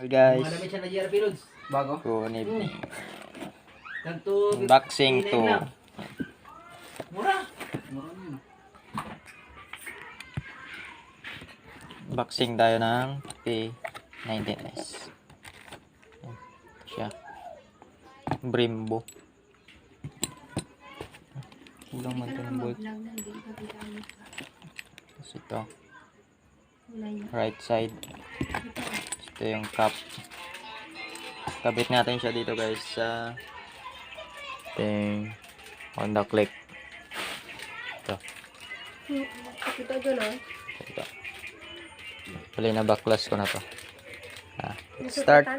Well guys, Mga damit siya na JRP Lods. Bago? good evening. Kanto, Unboxing to. Mura. Mura na yun. Unboxing tayo ng P19S. Yan, siya. Brembo. Kulang man ito ng bolt. Tapos ito. Right side. Ito yung cap. Kabit natin siya dito guys sa ating Honda Click. Ito. Ito. Pali na backlash ko na to. Start.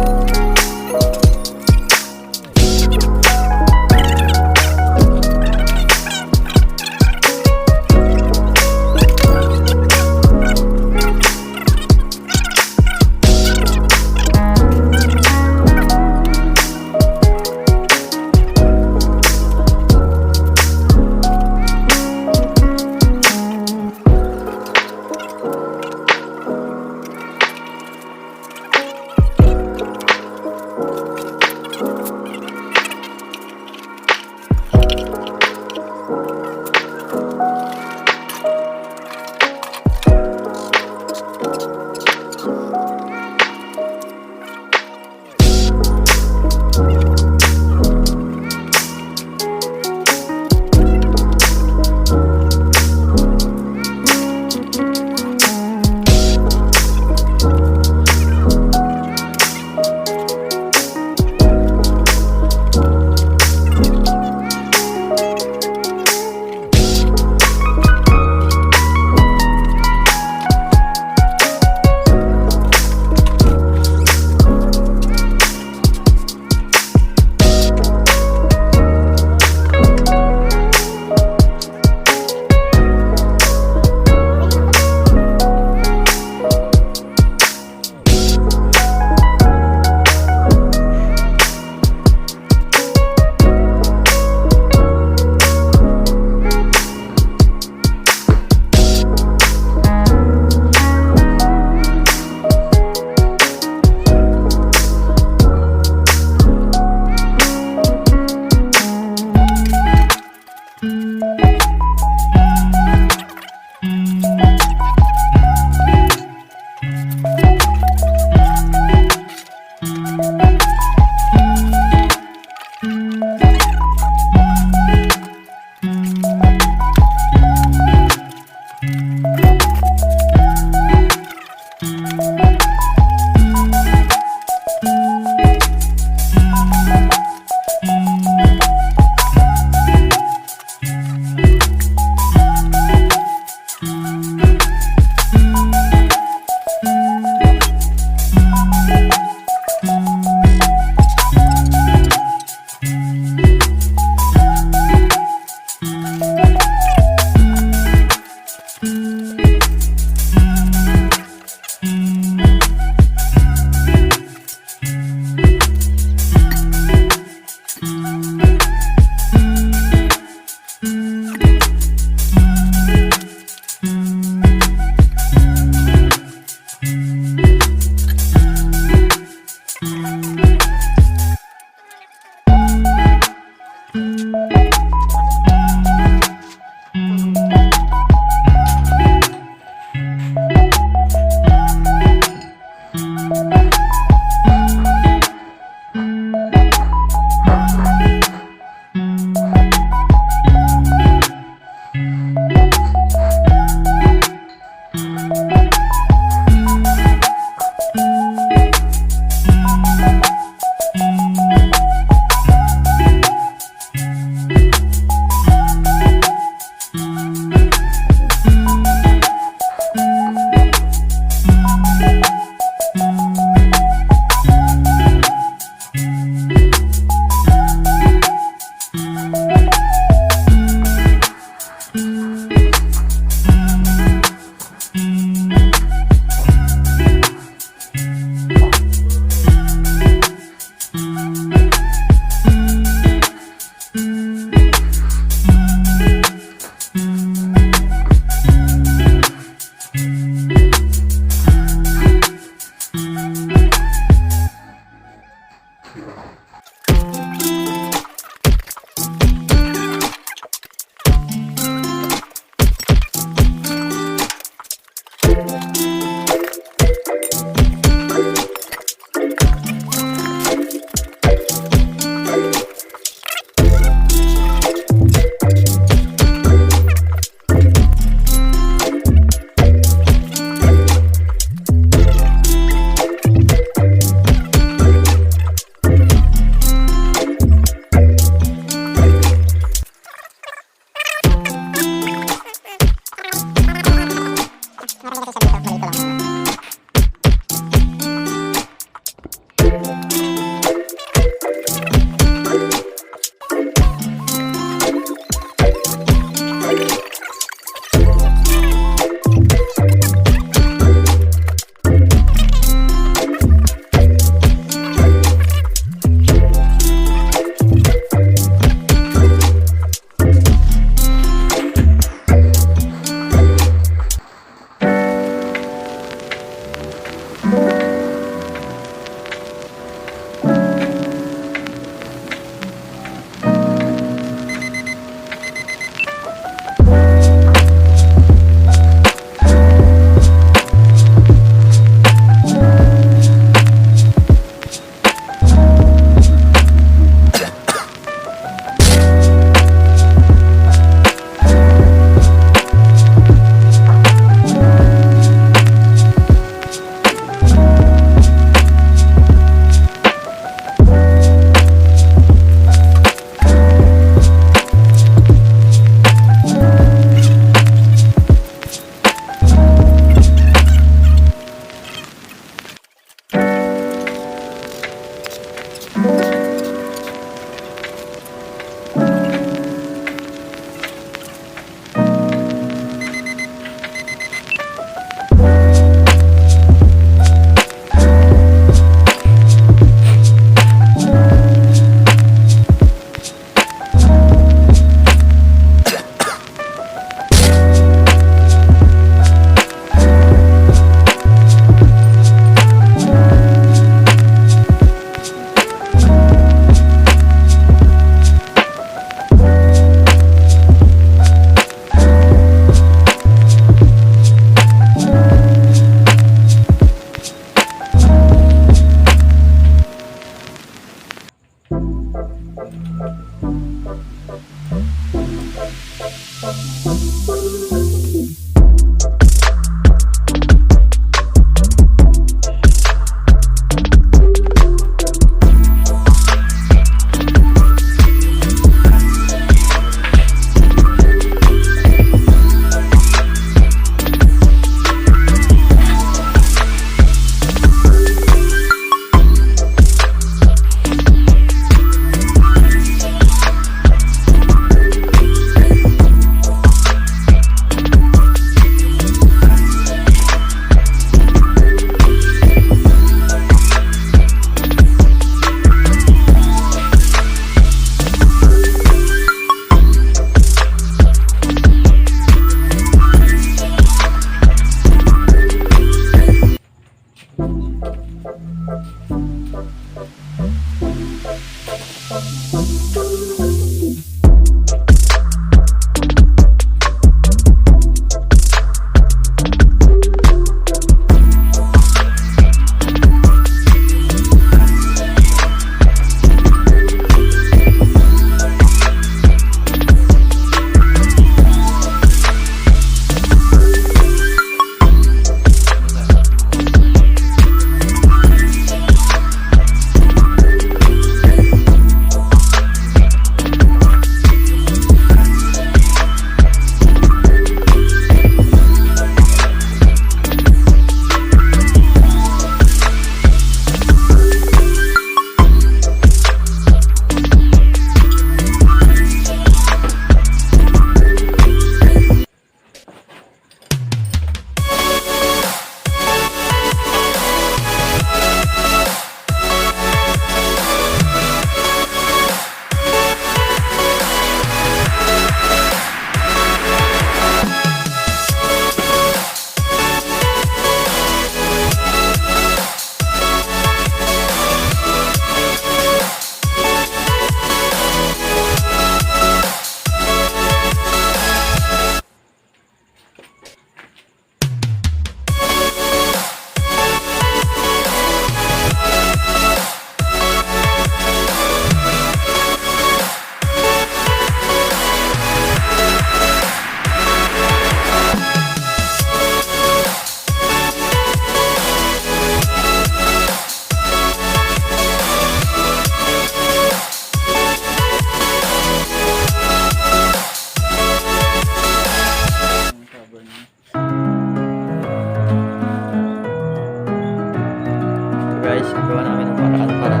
Guys, nagawa namin ng paraan para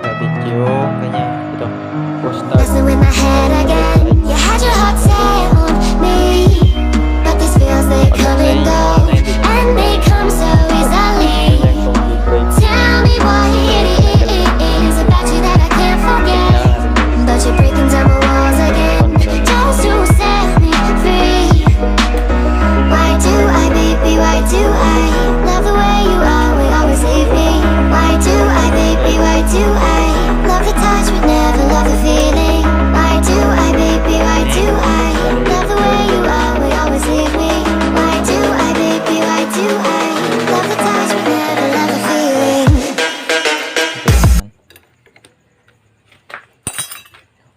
ka-video kanya ito postal. Messing with my head again. You had your heart set on me, but these feels they come and go, and they come so easily. Tell me why it is about you that I can't forget, but you're breaking down my walls again, just to set me free. Why do I, baby? Why do I love the way you are? We always leave me. Why do I, baby? Why do I love the touch but never love the feeling? Why do I, baby? Why do I love the way you are? We always leave me. Why do I, baby? Why do I love the touch but never love the feeling?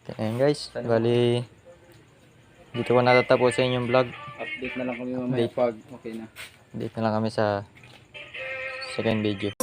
Okay, ayan guys, bali dito ko natatapusin yung vlog. Update na lang kami mamaya pag okay na. Dito na lang kami sa second video.